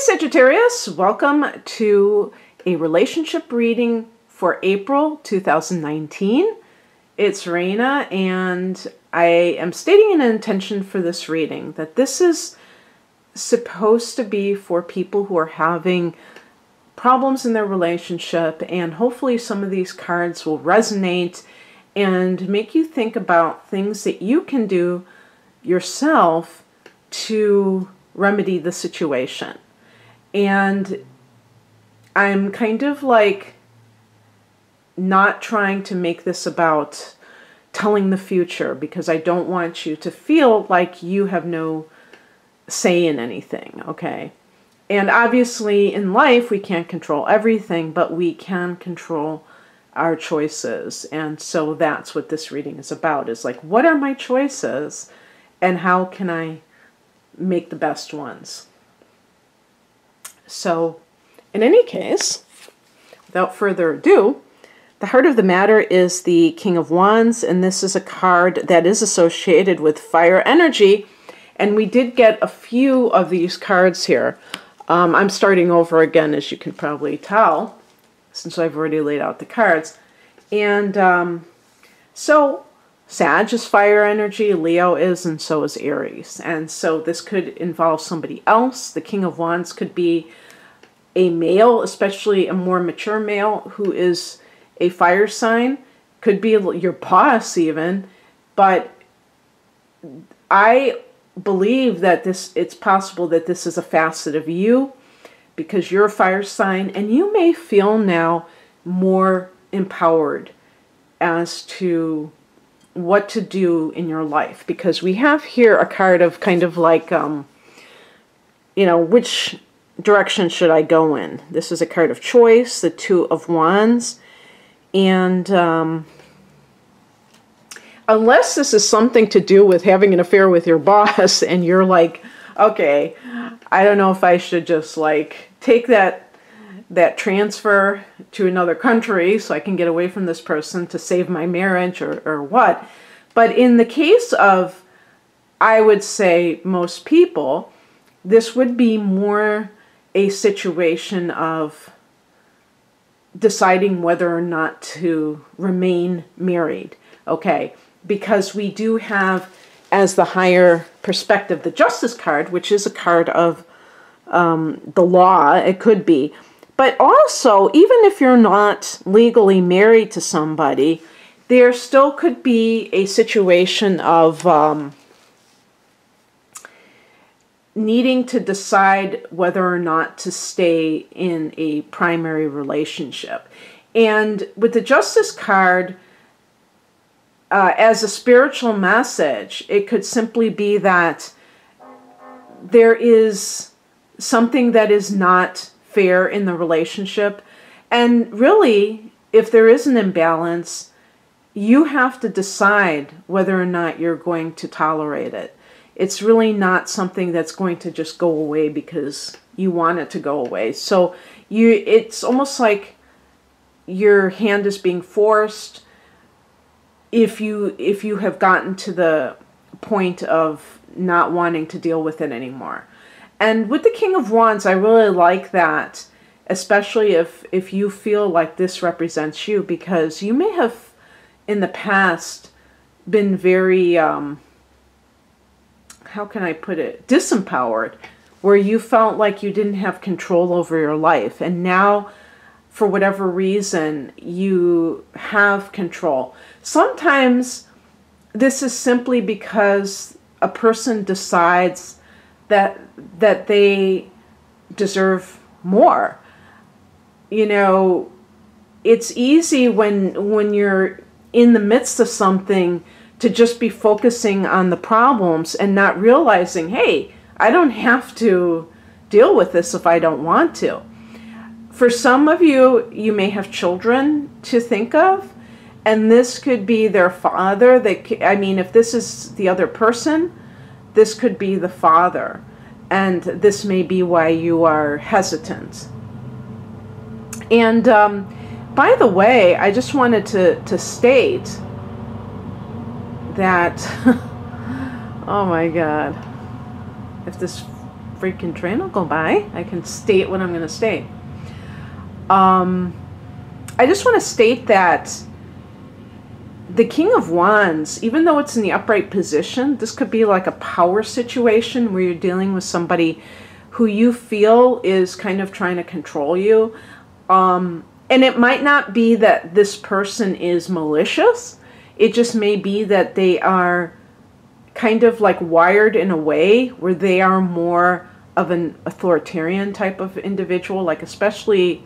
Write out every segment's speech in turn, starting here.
Hi Sagittarius, welcome to a relationship reading for April 2019. It's Raina and I am stating an intention for this reading that this is supposed to be for people who are having problems in their relationship, and hopefully some of these cards will resonate and make you think about things that you can do yourself to remedy the situation. And I'm kind of like not trying to make this about telling the future, because I don't want you to feel like you have no say in anything, okay? And obviously in life we can't control everything, but we can control our choices. And so that's what this reading is about, is like, what are my choices and how can I make the best ones? So in any case, without further ado, the heart of the matter is the King of Wands, and this is a card that is associated with fire energy. And we did get a few of these cards here. I'm starting over again, as you can probably tell, since I've already laid out the cards. And so Sag is fire energy, Leo is, and so is Aries. And so this could involve somebody else. The King of Wands could be a male, especially a more mature male who is a fire sign. Could be your boss even. But I believe that it's possible that this is a facet of you, because you're a fire sign, and you may feel now more empowered as to what to do in your life, because we have here a card of kind of like, you know, which direction should I go in? This is a card of choice, the Two of Wands. And unless this is something to do with having an affair with your boss and you're like, okay, I don't know if I should just like take that transfer to another country so I can get away from this person to save my marriage, or what. But in the case of, I would say, most people, this would be more a situation of deciding whether or not to remain married, okay? Because we do have, as the higher perspective, the Justice card, which is a card of the law, it could be. But also, even if you're not legally married to somebody, there still could be a situation of needing to decide whether or not to stay in a primary relationship. And with the Justice card, as a spiritual message, it could simply be that there is something that is not fair in the relationship. And really, if there is an imbalance, you have to decide whether or not you're going to tolerate it. It's really not something that's going to just go away because you want it to go away. So it's almost like your hand is being forced if you have gotten to the point of not wanting to deal with it anymore. And with the King of Wands, I really like that, especially if you feel like this represents you, because you may have in the past been very, how can I put it, disempowered, where you felt like you didn't have control over your life. And now, for whatever reason, you have control. Sometimes this is simply because a person decides that they deserve more. You know, it's easy when you're in the midst of something to just be focusing on the problems and not realizing, hey, I don't have to deal with this if I don't want to. For some of you, you may have children to think of, and this could be their father. I mean, if this is the other person, this could be the father. And this may be why you are hesitant. And by the way, I just wanted to state that, oh my God, if this freaking train will go by. I can state what I'm going to state. I just want to state that the King of Wands, even though it's in the upright position, this could be like a power situation where you're dealing with somebody who you feel is kind of trying to control you. And it might not be that this person is malicious. It just may be that they are kind of like wired in a way where they are more of an authoritarian type of individual, like especially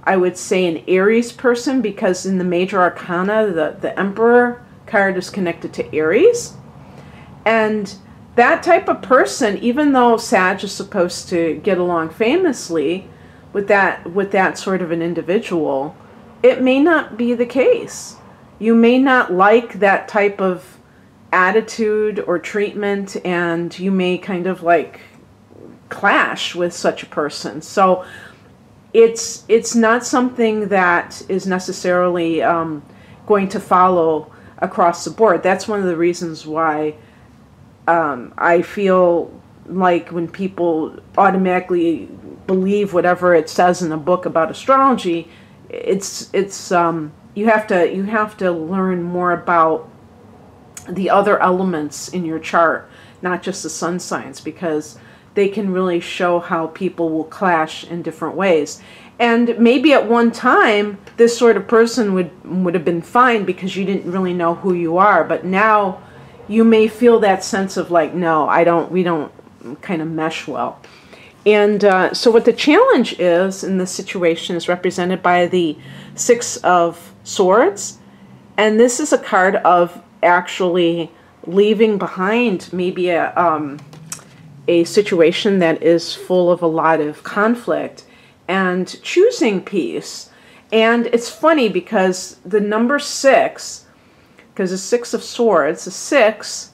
I would say an Aries person, because in the major arcana, the Emperor card is connected to Aries. And that type of person, even though Sag is supposed to get along famously with that sort of an individual, it may not be the case. You may not like that type of attitude or treatment, and you may kind of like clash with such a person. So it's not something that is necessarily going to follow across the board. That's one of the reasons why I feel like when people automatically believe whatever it says in a book about astrology, it's you have to learn more about the other elements in your chart, not just the sun signs, because they can really show how people will clash in different ways. And maybe at one time this sort of person would have been fine because you didn't really know who you are, but now you may feel that sense of like, no, we don't kind of mesh well. And so what the challenge is in this situation is represented by the Six of Swords, and this is a card of actually leaving behind maybe a situation that is full of a lot of conflict and choosing peace. And it's funny because the number 6, because the Six of Swords, the 6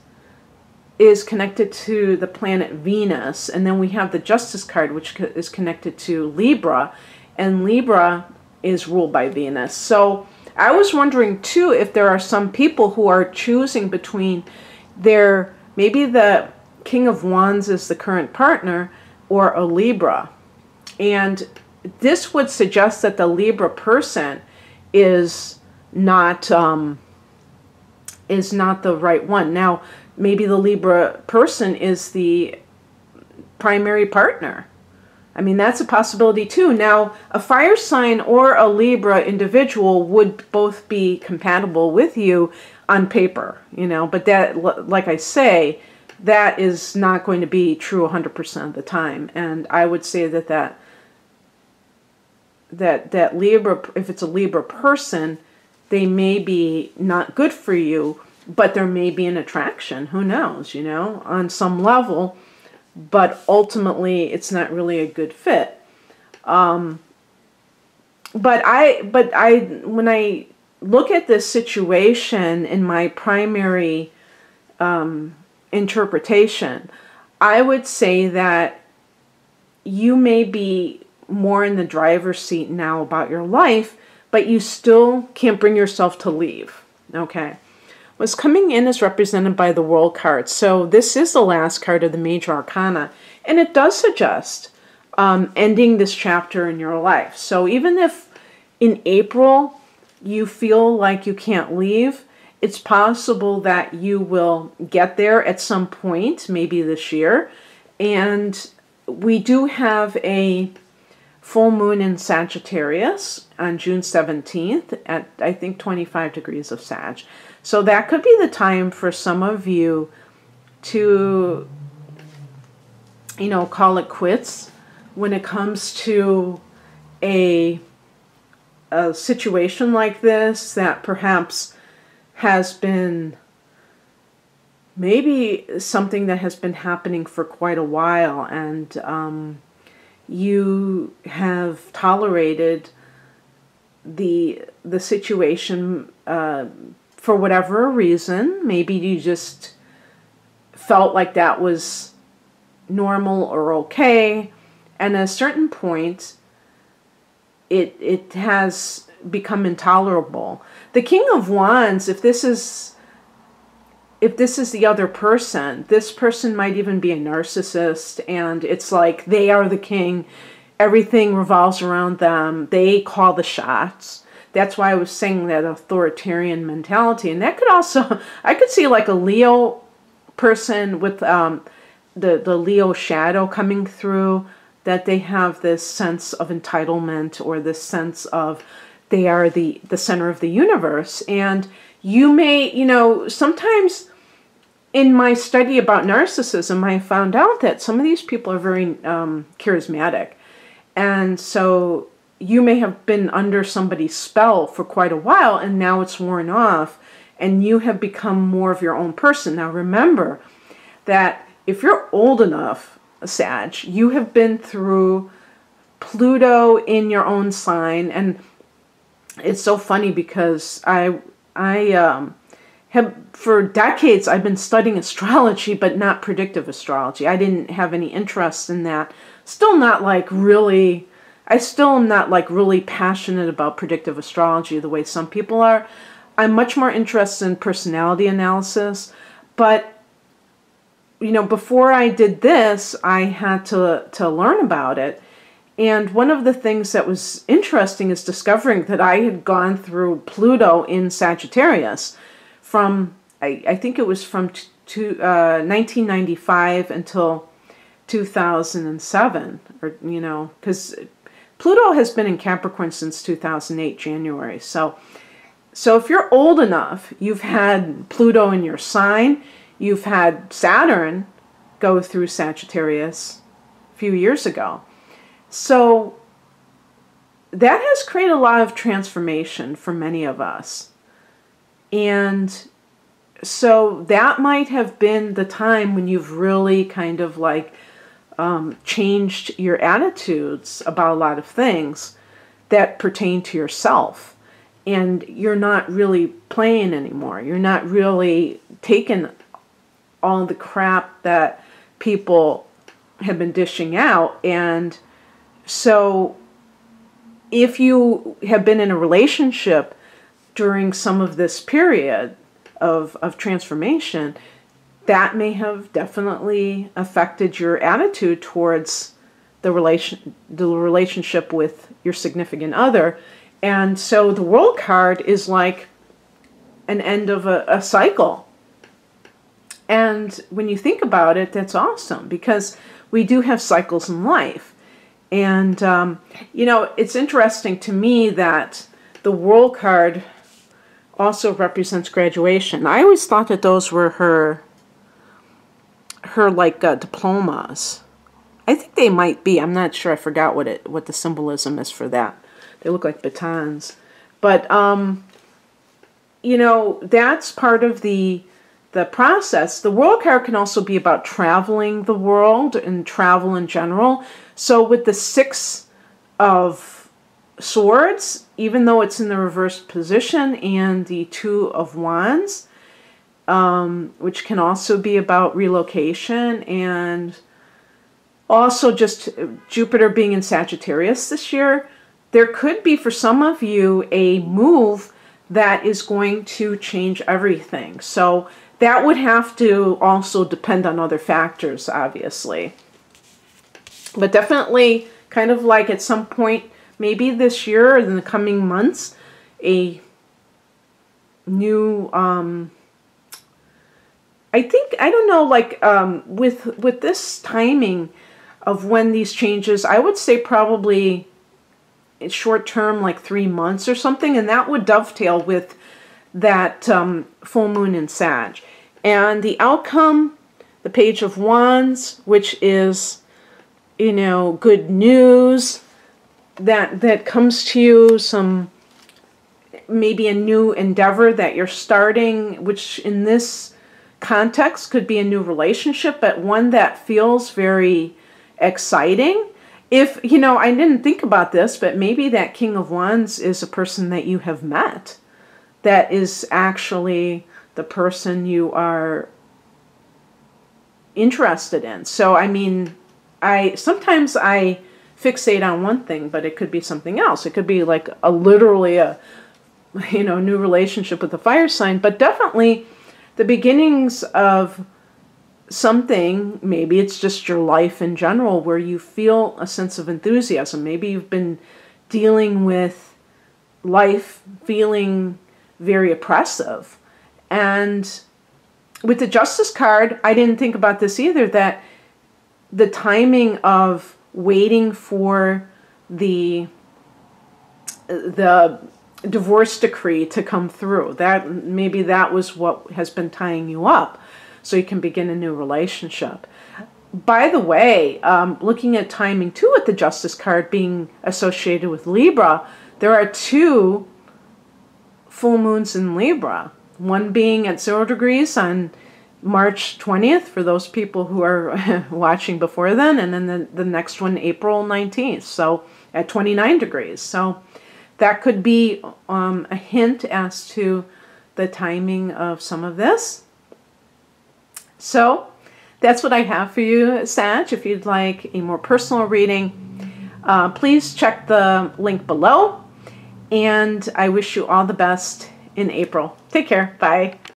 is connected to the planet Venus, and then we have the Justice card, which is connected to Libra, and Libra is ruled by Venus. So I was wondering too if there are some people who are choosing between maybe the King of Wands is the current partner or a Libra. And this would suggest that the Libra person is not the right one. Now, maybe the Libra person is the primary partner. I mean, that's a possibility too. Now, a fire sign or a Libra individual would both be compatible with you on paper, you know, but that, like I say, that is not going to be true 100% of the time. And I would say that Libra, if it's a Libra person, they may be not good for you, but there may be an attraction. Who knows, you know, on some level. But ultimately, it's not really a good fit. But when I look at this situation in my primary interpretation, I would say that you may be more in the driver's seat now about your life, but you still can't bring yourself to leave. Okay. What's coming in is represented by the World card. So this is the last card of the major arcana, and it does suggest ending this chapter in your life. So even if in April you feel like you can't leave, it's possible that you will get there at some point, maybe this year. And we do have a full moon in Sagittarius on June 17th at, I think, 25 degrees of Sag. So that could be the time for some of you to, you know, call it quits when it comes to a situation like this that perhaps has been maybe something that has been happening for quite a while, and you have tolerated the situation for whatever reason. Maybe you just felt like that was normal or okay, and at a certain point it has become intolerable. The King of Wands, if this is if this is the other person, this person might even be a narcissist, and it's like they are the king. Everything revolves around them. They call the shots. That's why I was saying that authoritarian mentality. And that could also, I could see like a Leo person with the Leo shadow coming through, that they have this sense of entitlement, or this sense of they are the center of the universe. And you may, sometimes in my study about narcissism, I found out that some of these people are very charismatic. And so you may have been under somebody's spell for quite a while, and now it's worn off, and you have become more of your own person. Now remember that if you're old enough, Sag, you have been through Pluto in your own sign. And it's so funny because I have, for decades, I've been studying astrology, but not predictive astrology. I didn't have any interest in that. Still not like really, I still am not like really passionate about predictive astrology the way some people are. I'm much more interested in personality analysis. But, before I did this, I had to learn about it. And one of the things that was interesting is discovering that I had gone through Pluto in Sagittarius from, I think it was from 1995 until 2007, or, because Pluto has been in Capricorn since 2008, January. So if you're old enough, you've had Pluto in your sign, you've had Saturn go through Sagittarius a few years ago. So that has created a lot of transformation for many of us. And so that might have been the time when you've really kind of like changed your attitudes about a lot of things that pertain to yourself. And you're not really playing anymore. You're not really taking all the crap that people have been dishing out. And so if you have been in a relationship during some of this period of transformation, that may have definitely affected your attitude towards the relationship with your significant other. And so the World card is like an end of a cycle. And when you think about it, that's awesome, because we do have cycles in life. And, it's interesting to me that the World card also represents graduation. I always thought that those were her diplomas. I think they might be. I'm not sure. I forgot what the symbolism is for that. They look like batons. But, that's part of the process. The World card can also be about traveling the world and travel in general. So with the Six of Swords, even though it's in the reversed position, and the Two of Wands, which can also be about relocation, and also just Jupiter being in Sagittarius this year, there could be for some of you a move that is going to change everything. So that would have to also depend on other factors, obviously. But definitely kind of like at some point, maybe this year or in the coming months, a new, I don't know, like with this timing of when these changes, I would say probably short term, like 3 months or something, and that would dovetail with that full moon in Sag. And the outcome, the Page of Wands, which is, good news that comes to you, maybe a new endeavor that you're starting, which in this context could be a new relationship, but one that feels very exciting. If, I didn't think about this, but maybe that King of Wands is a person that you have met that is actually the person you are interested in. So, I mean, sometimes I fixate on one thing, but it could be something else. It could be like literally a new relationship with a fire sign, but definitely the beginnings of something. Maybe it's just your life in general where you feel a sense of enthusiasm. Maybe you've been dealing with life feeling very oppressive. And with the Justice card, I didn't think about this either, that the timing of waiting for the divorce decree to come through, that maybe that was what has been tying you up so you can begin a new relationship. By the way, looking at timing too with the Justice card being associated with Libra, there are 2 full moons in Libra, one being at 0 degrees on March 20th for those people who are watching before then, and then the next one April 19th, so at 29 degrees. So that could be a hint as to the timing of some of this. So that's what I have for you, Sag. If you'd like a more personal reading, please check the link below. And I wish you all the best in April. Take care. Bye.